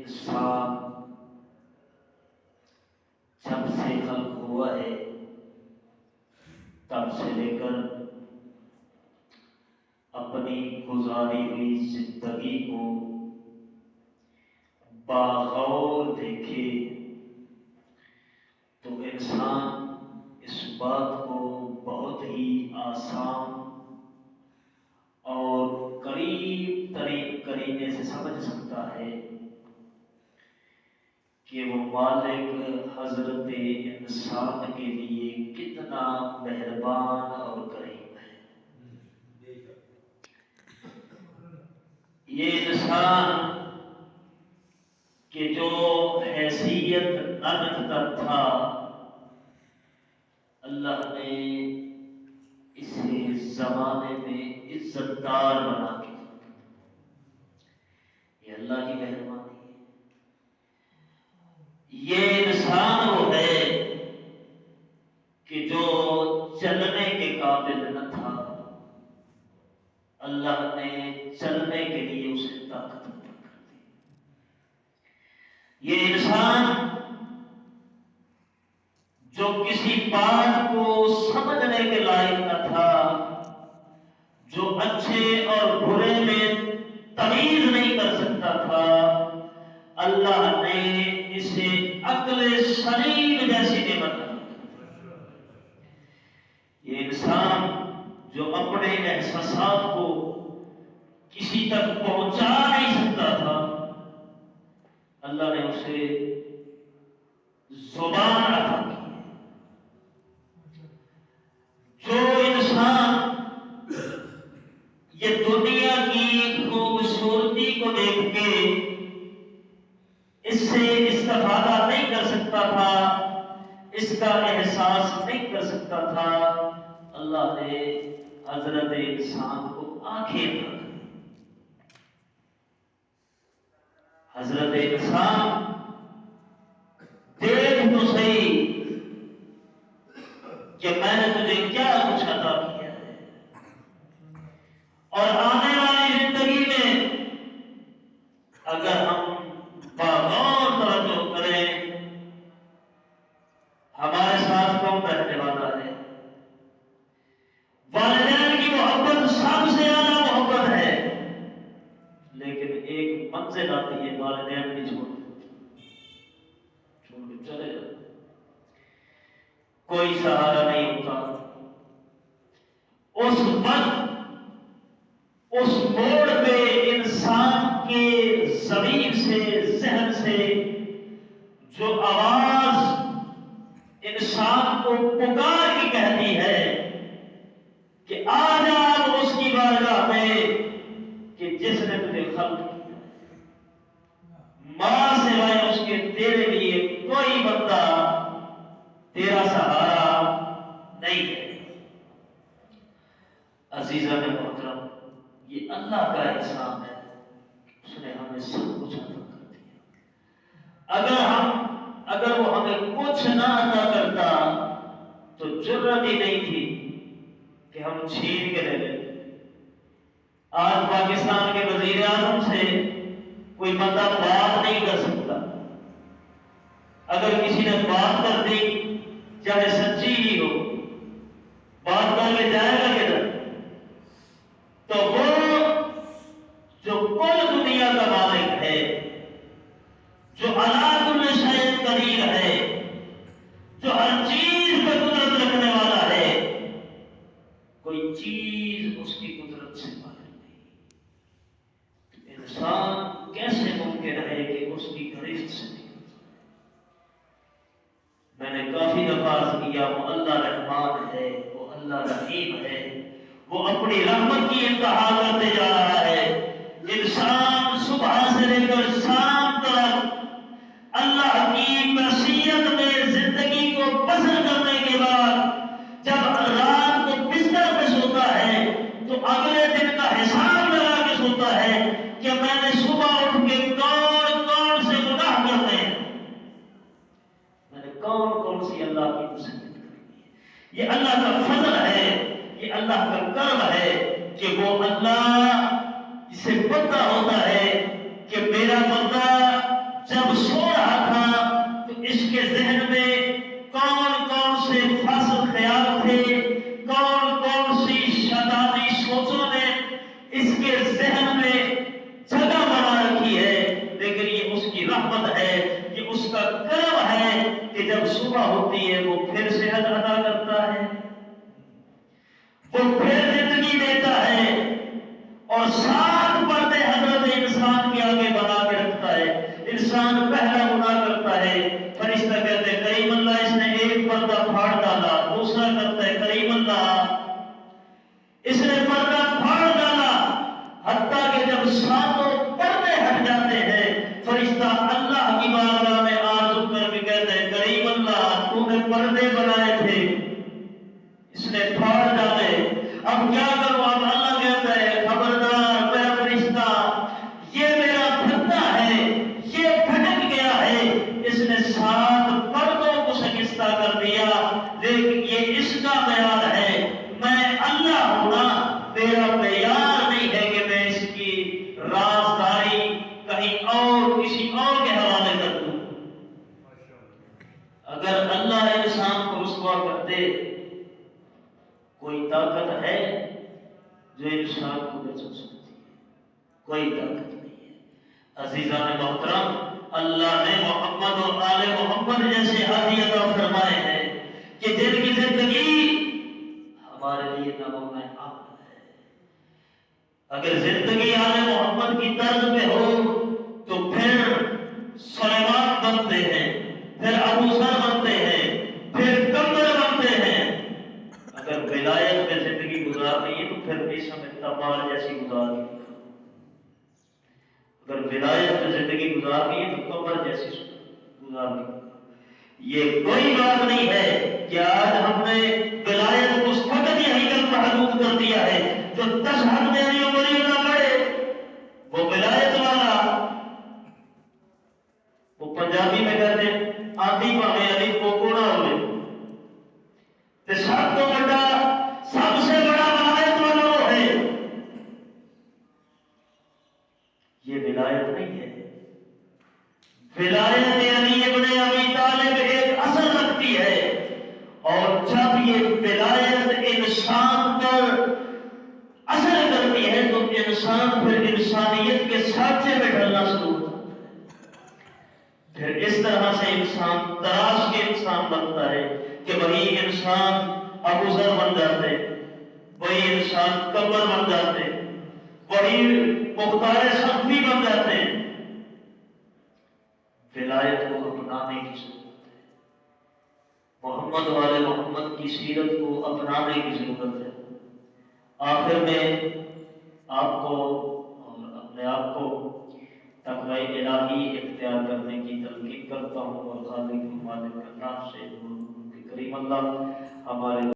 انسان جب سے خلق ہوا ہے تب سے لے کر اپنی گزاری ہوئی زندگی کو باغور دیکھے تو انسان اس بات کو بہت ہی آسان اور قریب ترین قرینے سے سمجھ سکتا ہے کہ وہ مالک حضرت انسان کے لیے کتنا مہربان اور کریم ہے۔ یہ انسان کہ جو حیثیت نہ رکھتا تھا، اللہ نے اسے زمانے میں عزت دار بنا کے، یہ اللہ کی مہربانی ہے۔ یہ انسان وہ ہے کہ جو چلنے کے قابل نہ تھا، اللہ نے چلنے کے لیے اسے طاقت عطا کر دی۔ یہ انسان جو کسی بات کو سمجھنے کے لائق نہ تھا، جو اچھے اور برے میں تمیز نہیں کر سکتا تھا، اللہ نے اسے عقل سلیم جیسی نعمت دی۔ یہ انسان جو اپنے احساسات کو کسی تک پہنچا نہیں سکتا تھا، اللہ نے اسے زبان عطا کی۔ جو انسان یہ دنیا کی خوبصورتی کو دیکھ کے اس سے استفادہ نہیں کر سکتا تھا، اس کا احساس نہیں کر سکتا تھا، اللہ نے حضرت انسان کو آنکھیں عطا کی۔ حضرت انسان دیکھ تو صحیح کہ میں نے تجھے کیا کچھ عطا کیا ہے، اور آنے والی زندگی میں اگر ہم باغور توجہ کریں، ہمارے ساتھ کون رہنے والا ہے؟ والدین کی محبت سب سے زیادہ محبت ہے، لیکن ایک منزل آتی ہے والدین بھی چھوڑ کے چلے جاتے، کوئی سہارا نہیں ہوتا۔ اس وقت اس موڑ پہ انسان کے ضمیر سے، ذہن سے جو آواز انسان کو پکار کے کہتی ہے کہ آ جا اس کی بارگاہ میں کہ جس نے تجھے خلق کیا، ماں سوائے اس کے تیرے لیے کوئی بندہ تیرا سہارا نہیں ہے۔ عزیزاً محترم، یہ اللہ کا احسان ہے، اس نے ہمیں سب کچھ عطا کر دیا۔ اگر وہ ہمیں کچھ نہ عطا کرتا تو جرأت ہی نہیں تھی کہ ہم چھین کے لے لیتے۔ آج پاکستان کے وزیر اعظم سے کوئی بندہ بات نہیں کر سکتا، اگر کسی نے بات کر دی چاہے سچی ہی ہو، بات کر کے جائے گا کدھر؟ تو وہ جو کل دنیا کا مالک ہے، جو علی کل شیء قدیر ہے، جو ہر چیز پہ قدرت رکھنے والا ہے، کوئی چیز اس کی قدرت سے باہر نہیں۔ انسان کیسے ممکن ہے کہ اس کی گرفت سے نکل جائے؟ میں نے کافی دفعہ عرض کیا، وہ اللہ رحمان ہے، وہ اللہ رحیم ہے، وہ اپنی رحمت کی انتہا کرتے جا رہا ہے۔ انسان صبح سے لے کر شام تک اللہ کی معصیت میں زندگی کو بسر کرنے کے بعد جب رات کو بستر پہ سوتا ہے تو اگلے دن کا حساب لگا کے سوتا ہے کہ میں نے صبح اٹھ کے کون کون سے گناہ کرنے ہیں، میں نے کون کون سی اللہ کی مصیبت کرنی ہے۔ یہ اللہ کا فضل ہے، یہ اللہ کا کرم ہے کہ وہ اللہ جسے پتہ ہوتا ہے کہ میرا بندہ جب سو رہا تھا تو اس کے ذہن میں کون کون سے فاسد خیال تھے، کون کون سی شیطانی سوچوں نے اس کے ذہن میں جگہ بنا رکھی ہے، لیکن یہ اس کی رحمت ہے، یہ اس کا کرم ہے کہ جب صبح ہوتی ہے وہ پھر صحت عطا کرتا ہے، وہ پھر زندگی دیتا ہے، اور سات پردے حضرت انسان کے آگے بنا کے رکھتا ہے۔ انسان پہلا گناہ کرتا ہے، فرشتہ کہتے ہیں کریم اللہ اس نے ایک پردہ پھاڑ ڈالا، دوسرا کرتا ہے کریم اللہ اس نے پردہ پھاڑ ڈالا، حتیٰ کہ جب ساتوں پردے ہٹ جاتے ہیں فرشتہ اللہ کی بارگاہ میں عرض کر کے کہتے ہیں کریم اللہ تو نے پردے بنائے تھے اس نے پھاڑ ڈالے، اب کیا کروں؟ اب اللہ کہتا ہے خبردار میرا فرشتہ، یہ میرا بندہ ہے، یہ بھٹک گیا ہے، اس نے 7 پردوں کو شکستہ کر دیا، لیکن یہ اس کا معیار ہے، میں اللہ ہوں نا، میرا معیار نہیں ہے کہ میں اس کی رازداری کہیں اور کسی اور کے حوالے کر دوں۔ اگر اللہ انسان کو رسوا کر دے، کوئی طاقت ہے جو انسان کو بچا سکتی ہے؟ کوئی طاقت نہیں ہے۔ عزیزان محترم، اللہ نے محمد اور آل محمد جیسے ہادی عطا فرمائے ہیں کہ جن کی زندگی ہمارے لیے نمونہ عمل ہے۔ اگر زندگی آل محمد کی طرز میں ہو تو پھر سلیمان بنتے ہیں، پھر ابو ذر بنتے ہیں، پھر کمر بنتے ہیں۔ اگر ولایت میں زندگی گزارنی ہے تو پھر اس میں تمار جیسی گزارنی ہے۔ اگر ولایت میں زندگی گزارنی ہے تو کمر جیسی گزارنی ہے۔ یہ کوئی بات نہیں ہے کہ آج ہم نے ولایت کو فقط یہی تک محدود کر دیا ہے، جو 10 حد میں علی عمری نہ پڑے وہ ولایت والا، وہ پنجابی میں کہتے ہیں آدھی پاوے علی کو کوڑا ہوئے، تو سب کو بڑا سب سے بڑا ولایت والا وہ ہے۔ یہ ولایت نہیں ہے۔ ولایت علی ابن ابی طالب ایک اثر رکھتی ہے، اور جب یہ ولایت انسان پر اثر کرتی ہے تو انسان پھر انسانیت کے سانچے میں ڈھلنا شروع ہوتا ہے۔ پھر اس طرح سے انسان تراش کے انسان بنتا ہے کہ وہی انسان ابو ذر بن جاتے، وہی انسان کمر بن جاتے، وہی مختار صنفی بن جاتے۔ ولایت کو اپنانے کی ضرورت ہے، محمد والے محمد کی سیرت کو اپنانے کی ضرورت ہے۔ آخر میں آپ کو اور اپنے آپ کو تقوی الہی اختیار کرنے کی تلقین کرتا ہوں، اور خالق و مالک اللہ سے کریم اللہ ہمارے